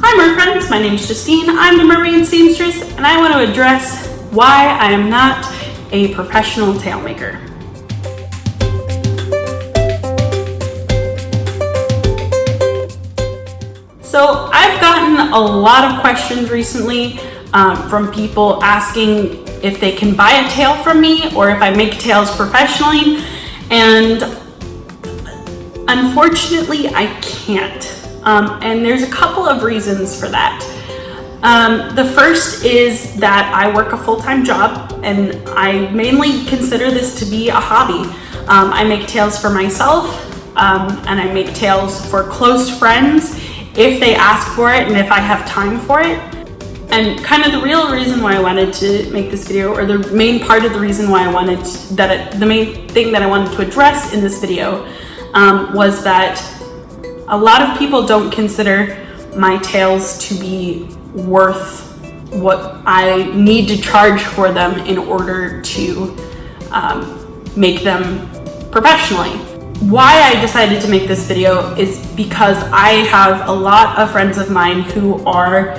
Hi mermaid friends, my name is Justine. I'm the Mermaid Seamstress, and I want to address why I am not a professional tail maker. So I've gotten a lot of questions recently from people asking if they can buy a tail from me or if I make tails professionally, and unfortunately I can't. And there's a couple of reasons for that. The first is that I work a full-time job and I mainly consider this to be a hobby. I make tails for myself and I make tails for close friends if they ask for it and if I have time for it. And kind of the real reason why I wanted to make this video, or the main part of the reason why I wanted the main thing that I wanted to address in this video was that a lot of people don't consider my tails to be worth what I need to charge for them in order to make them professionally. Why I decided to make this video is because I have a lot of friends of mine who are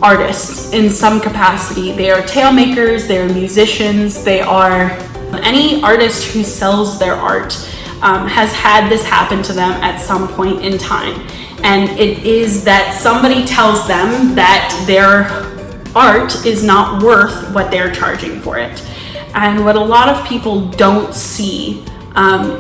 artists in some capacity. They are tail makers, they are musicians, they are any artist who sells their art has had this happen to them at some point in time. And it is that somebody tells them that their art is not worth what they're charging for it. And what a lot of people don't see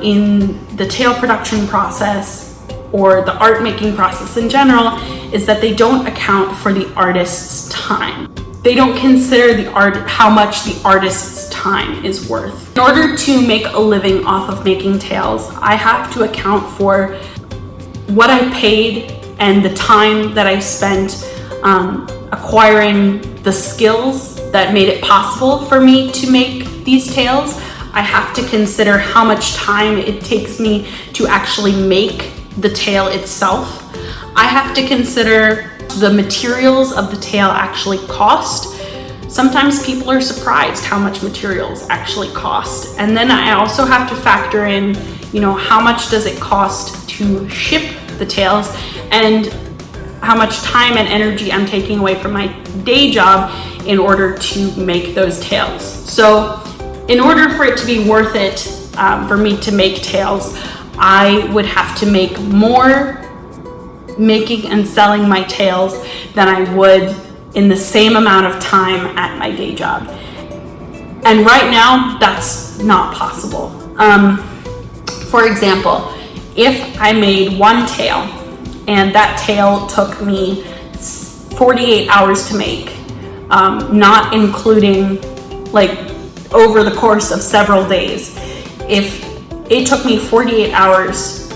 in the tail production process or the art making process in general is that they don't account for the artist's time. They don't consider how much the artist's time is worth. In order to make a living off of making tails, I have to account for what I paid and the time that I spent acquiring the skills that made it possible for me to make these tails. I have to consider how much time it takes me to actually make the tail itself. I have to consider the materials of the tail actually cost. Sometimes people are surprised how much materials actually cost. And then I also have to factor in, how much does it cost to ship the tails and how much time and energy I'm taking away from my day job in order to make those tails. So in order for it to be worth it for me to make tails, I would have to make more making and selling my tails than I would in the same amount of time at my day job. And right now, that's not possible. For example, if I made one tail and that tail took me 48 hours to make, not including over the course of several days, if it took me 48 hours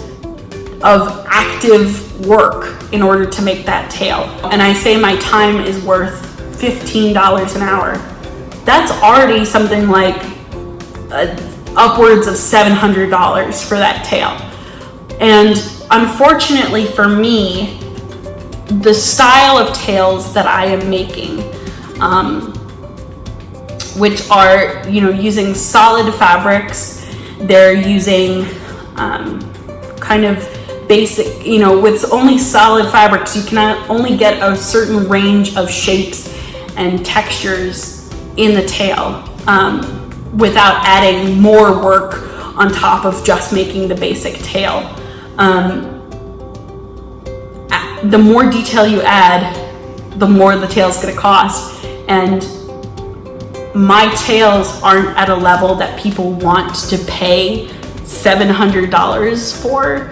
of active work in order to make that tail, and I say my time is worth $15 an hour, that's already something like upwards of $700 for that tail. And unfortunately for me, the style of tails that I am making, which are using solid fabrics, they're using kind of basic, with only solid fabrics, you can only get a certain range of shapes and textures in the tail without adding more work on top of just making the basic tail. The more detail you add, the more the tail's gonna cost. And my tails aren't at a level that people want to pay $700 for.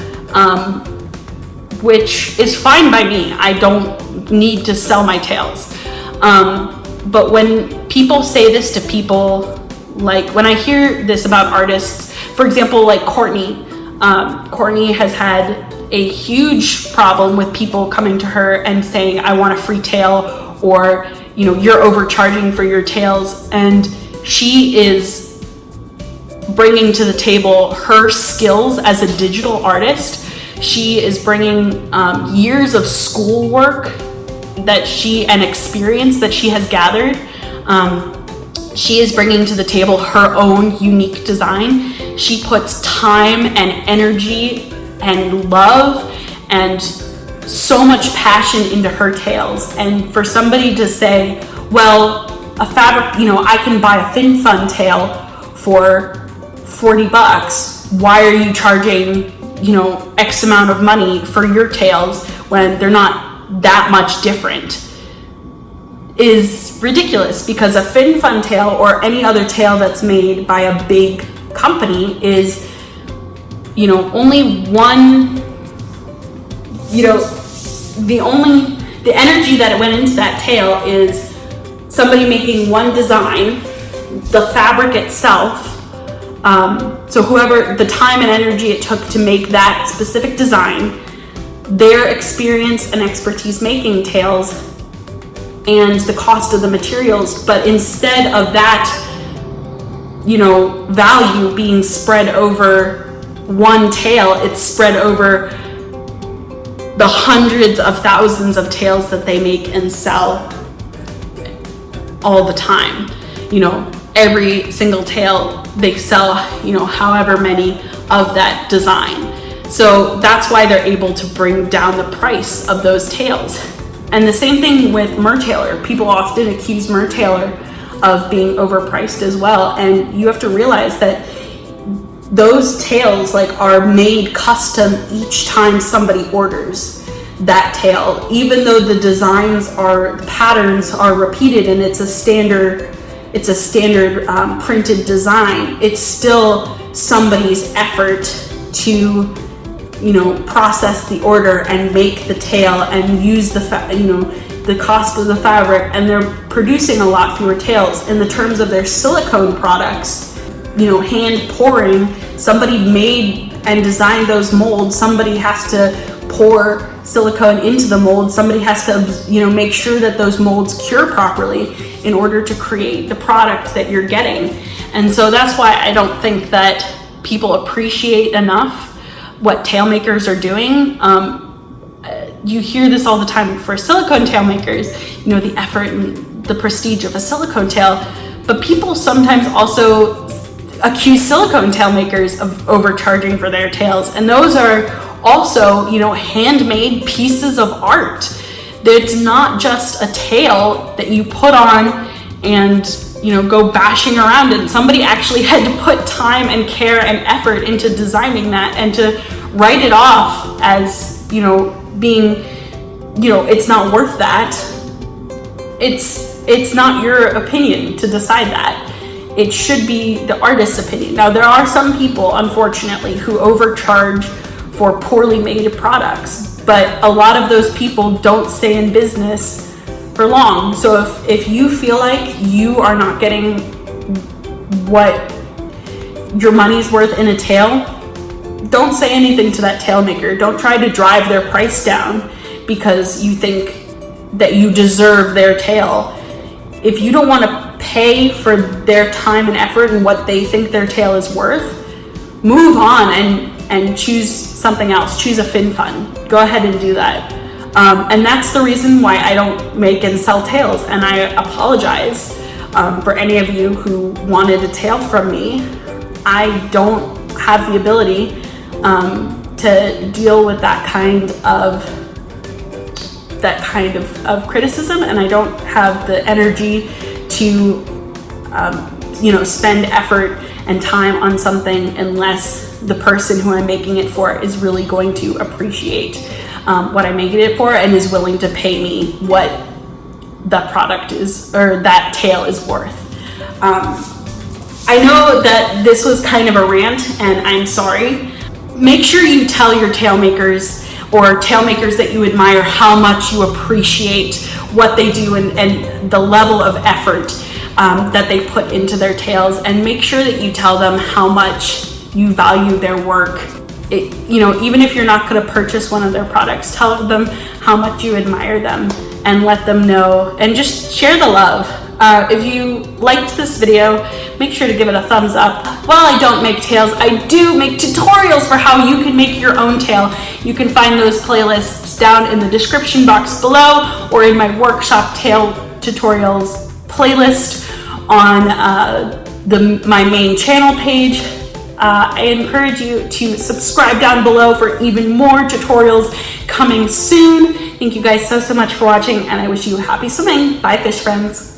Which is fine by me. I don't need to sell my tails. But when people say this to people, when I hear this about artists, for example, like Courtney has had a huge problem with people coming to her and saying, I want a free tail, or, you're overcharging for your tails. And she is bringing to the table her skills as a digital artist. She is bringing years of schoolwork and experience that she has gathered. She is bringing to the table her own unique design. She puts time and energy and love and so much passion into her tails. And for somebody to say, well, a fabric, you know, I can buy a FinFun tail for 40 bucks. Why are you charging, you know, X amount of money for your tails when they're not that much different, is ridiculous. Because a FinFun tail or any other tail that's made by a big company is, you know, only one, you know, the energy that went into that tail is somebody making one design, the fabric itself. So whoever, the time and energy it took to make that specific design, their experience and expertise making tails, and the cost of the materials. But instead of that, you know, value being spread over one tail, it's spread over the hundreds of thousands of tails that they make and sell all the time. You know, every single tail they sell, you know, however many of that design. So that's why they're able to bring down the price of those tails. And the same thing with Mertailor. People often accuse Mertailor of being overpriced as well. And you have to realize that those tails like are made custom each time somebody orders that tail. Even though the designs are, the patterns are repeated and it's a standard printed design, it's still somebody's effort to, you know, process the order and make the tail and use the the cost of the fabric, and they're producing a lot fewer tails. In the terms of their silicone products, you know, hand pouring, somebody made and designed those molds, somebody has to pour silicone into the mold, somebody has to, you know, make sure that those molds cure properly in order to create the product that you're getting. And so that's why I don't think that people appreciate enough what tail makers are doing. You hear this all the time for silicone tail makers, you know, the effort and the prestige of a silicone tail, but people sometimes also accuse silicone tail makers of overcharging for their tails, and those are also, you know, handmade pieces of art. It's not just a tail that you put on and, you know, go bashing around in. Somebody actually had to put time and care and effort into designing that, and to write it off as, you know, being, you know, it's not worth that. It's not your opinion to decide that. It should be the artist's opinion. Now, there are some people, unfortunately, who overcharge for poorly made products, but a lot of those people don't stay in business for long. So if you feel like you are not getting what your money's worth in a tail, don't say anything to that tail maker. Don't try to drive their price down because you think that you deserve their tail. If you don't want to pay for their time and effort and what they think their tail is worth, move on and choose something else. Choose a FinFun. Go ahead and do that. And that's the reason why I don't make and sell tails. And I apologize for any of you who wanted a tail from me. I don't have the ability to deal with that kind of criticism, and I don't have the energy to you know, spend effort and time on something unless the person who I'm making it for is really going to appreciate what I'm making it for and is willing to pay me what that product is, or that tail is worth. I know that this was kind of a rant, and I'm sorry. Make sure you tell your tail makers or tail makers that you admire how much you appreciate what they do and the level of effort that they put into their tails, and make sure that you tell them how much you value their work. You know, even if you're not going to purchase one of their products, tell them how much you admire them and let them know, and just share the love. If you liked this video, make sure to give it a thumbs up. While I don't make tails, I do make tutorials for how you can make your own tail. You can find those playlists down in the description box below, or in my workshop tail tutorials playlist on my main channel page. I encourage you to subscribe down below for even more tutorials coming soon. Thank you guys so much for watching, and I wish you happy swimming. Bye, fish friends.